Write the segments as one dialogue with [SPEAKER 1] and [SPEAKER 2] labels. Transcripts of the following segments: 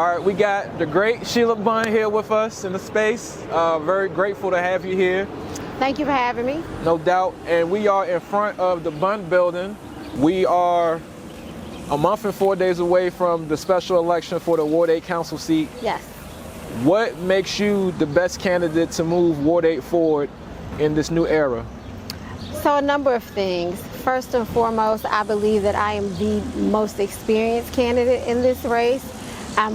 [SPEAKER 1] All right, we got the great Sheila Bunn here with us in the space. Very grateful to have you here.
[SPEAKER 2] Thank you for having me.
[SPEAKER 1] No doubt. And we are in front of the Bunn building. We are a month and 4 days away from the special election for the Ward 8 council seat.
[SPEAKER 2] Yes.
[SPEAKER 1] What makes you the best candidate to move Ward 8 forward in this new era?
[SPEAKER 2] So a number of things. First and foremost, I believe that I am the most experienced candidate in this race.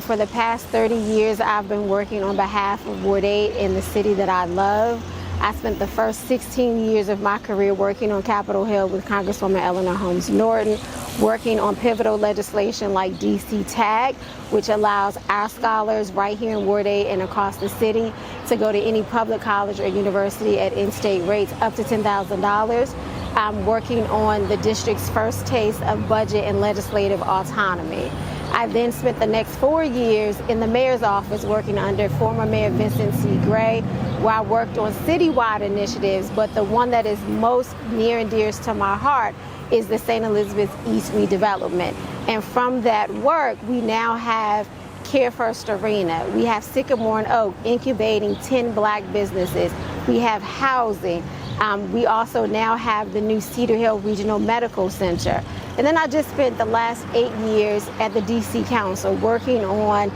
[SPEAKER 2] For the past 30 years, I've been working on behalf of Ward 8 in the city that I love. I spent the first 16 years of my career working on Capitol Hill with Congresswoman Eleanor Holmes Norton, working on pivotal legislation like DC TAG, which allows our scholars right here in Ward 8 and across the city to go to any public college or university at in-state rates up to $10,000. I'm working on the district's first taste of budget and legislative autonomy. I then spent the next 4 years in the mayor's office working under former Mayor Vincent C. Gray, where I worked on citywide initiatives, but the one that is most near and dearest to my heart is the St. Elizabeth East redevelopment. And from that work, we now have Care First Arena. We have Sycamore and Oak incubating 10 black businesses. We have housing. We also now have the new Cedar Hill Regional Medical Center. And then I just spent the last 8 years at the DC Council working on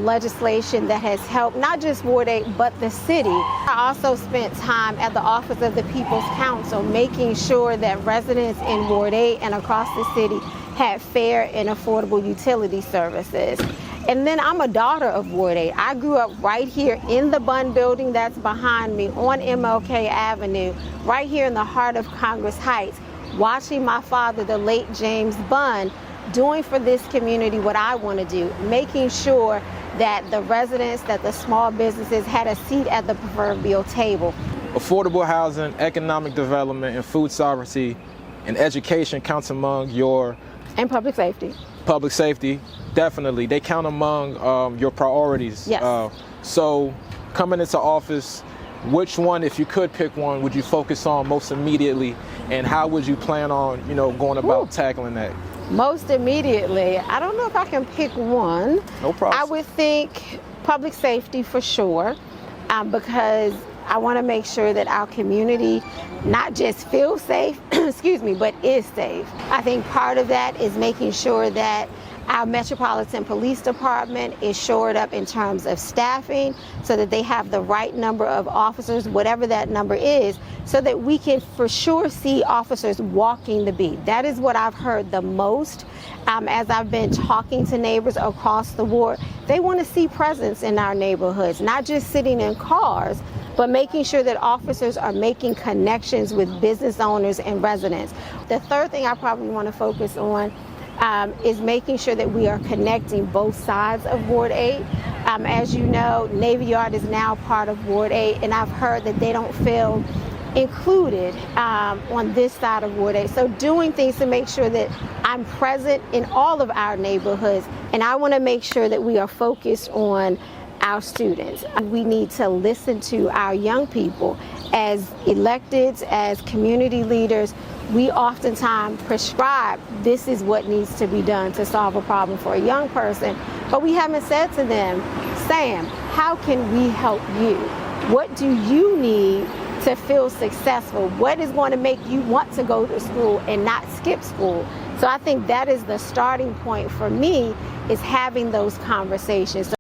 [SPEAKER 2] legislation that has helped not just Ward 8, but the city. I also spent time at the Office of the People's Council making sure that residents in Ward 8 and across the city had fair and affordable utility services. And then I'm a daughter of Ward 8. I grew up right here in the Bunn building that's behind me on MLK Avenue, right here in the heart of Congress Heights, watching my father, the late James Bunn, doing for this community what I want to do, making sure that the residents, that the small businesses had a seat at the proverbial table.
[SPEAKER 1] Affordable housing, economic development, and food sovereignty and education counts among your...
[SPEAKER 2] And public safety.
[SPEAKER 1] Public safety, definitely. They count among your priorities.
[SPEAKER 2] Yes.
[SPEAKER 1] So coming into office, which one, if you could pick one, would you focus on most immediately, and how would you plan on, going about tackling that?
[SPEAKER 2] Most immediately, I don't know if I can pick one.
[SPEAKER 1] No problem.
[SPEAKER 2] I would think public safety for sure, because I want to make sure that our community not just feels safe, excuse me, but is safe. I think part of that is making sure that our Metropolitan Police Department is shored up in terms of staffing so that they have the right number of officers, whatever that number is, so that we can for sure see officers walking the beat. That is what I've heard the most as I've been talking to neighbors across the ward. They want to see presence in our neighborhoods, not just sitting in cars, but making sure that officers are making connections with business owners and residents. The third thing I probably want to focus on is making sure that we are connecting both sides of Ward 8. As you know, Navy Yard is now part of Ward 8, and I've heard that they don't feel included on this side of Ward 8. So doing things to make sure that I'm present in all of our neighborhoods, and I want to make sure that we are focused on our students. We need to listen to our young people. As electeds, as community leaders, we oftentimes prescribe this is what needs to be done to solve a problem for a young person, but we haven't said to them, Sam, how can we help you? What do you need to feel successful? What is going to make you want to go to school and not skip school? So I think that is the starting point for me, is having those conversations.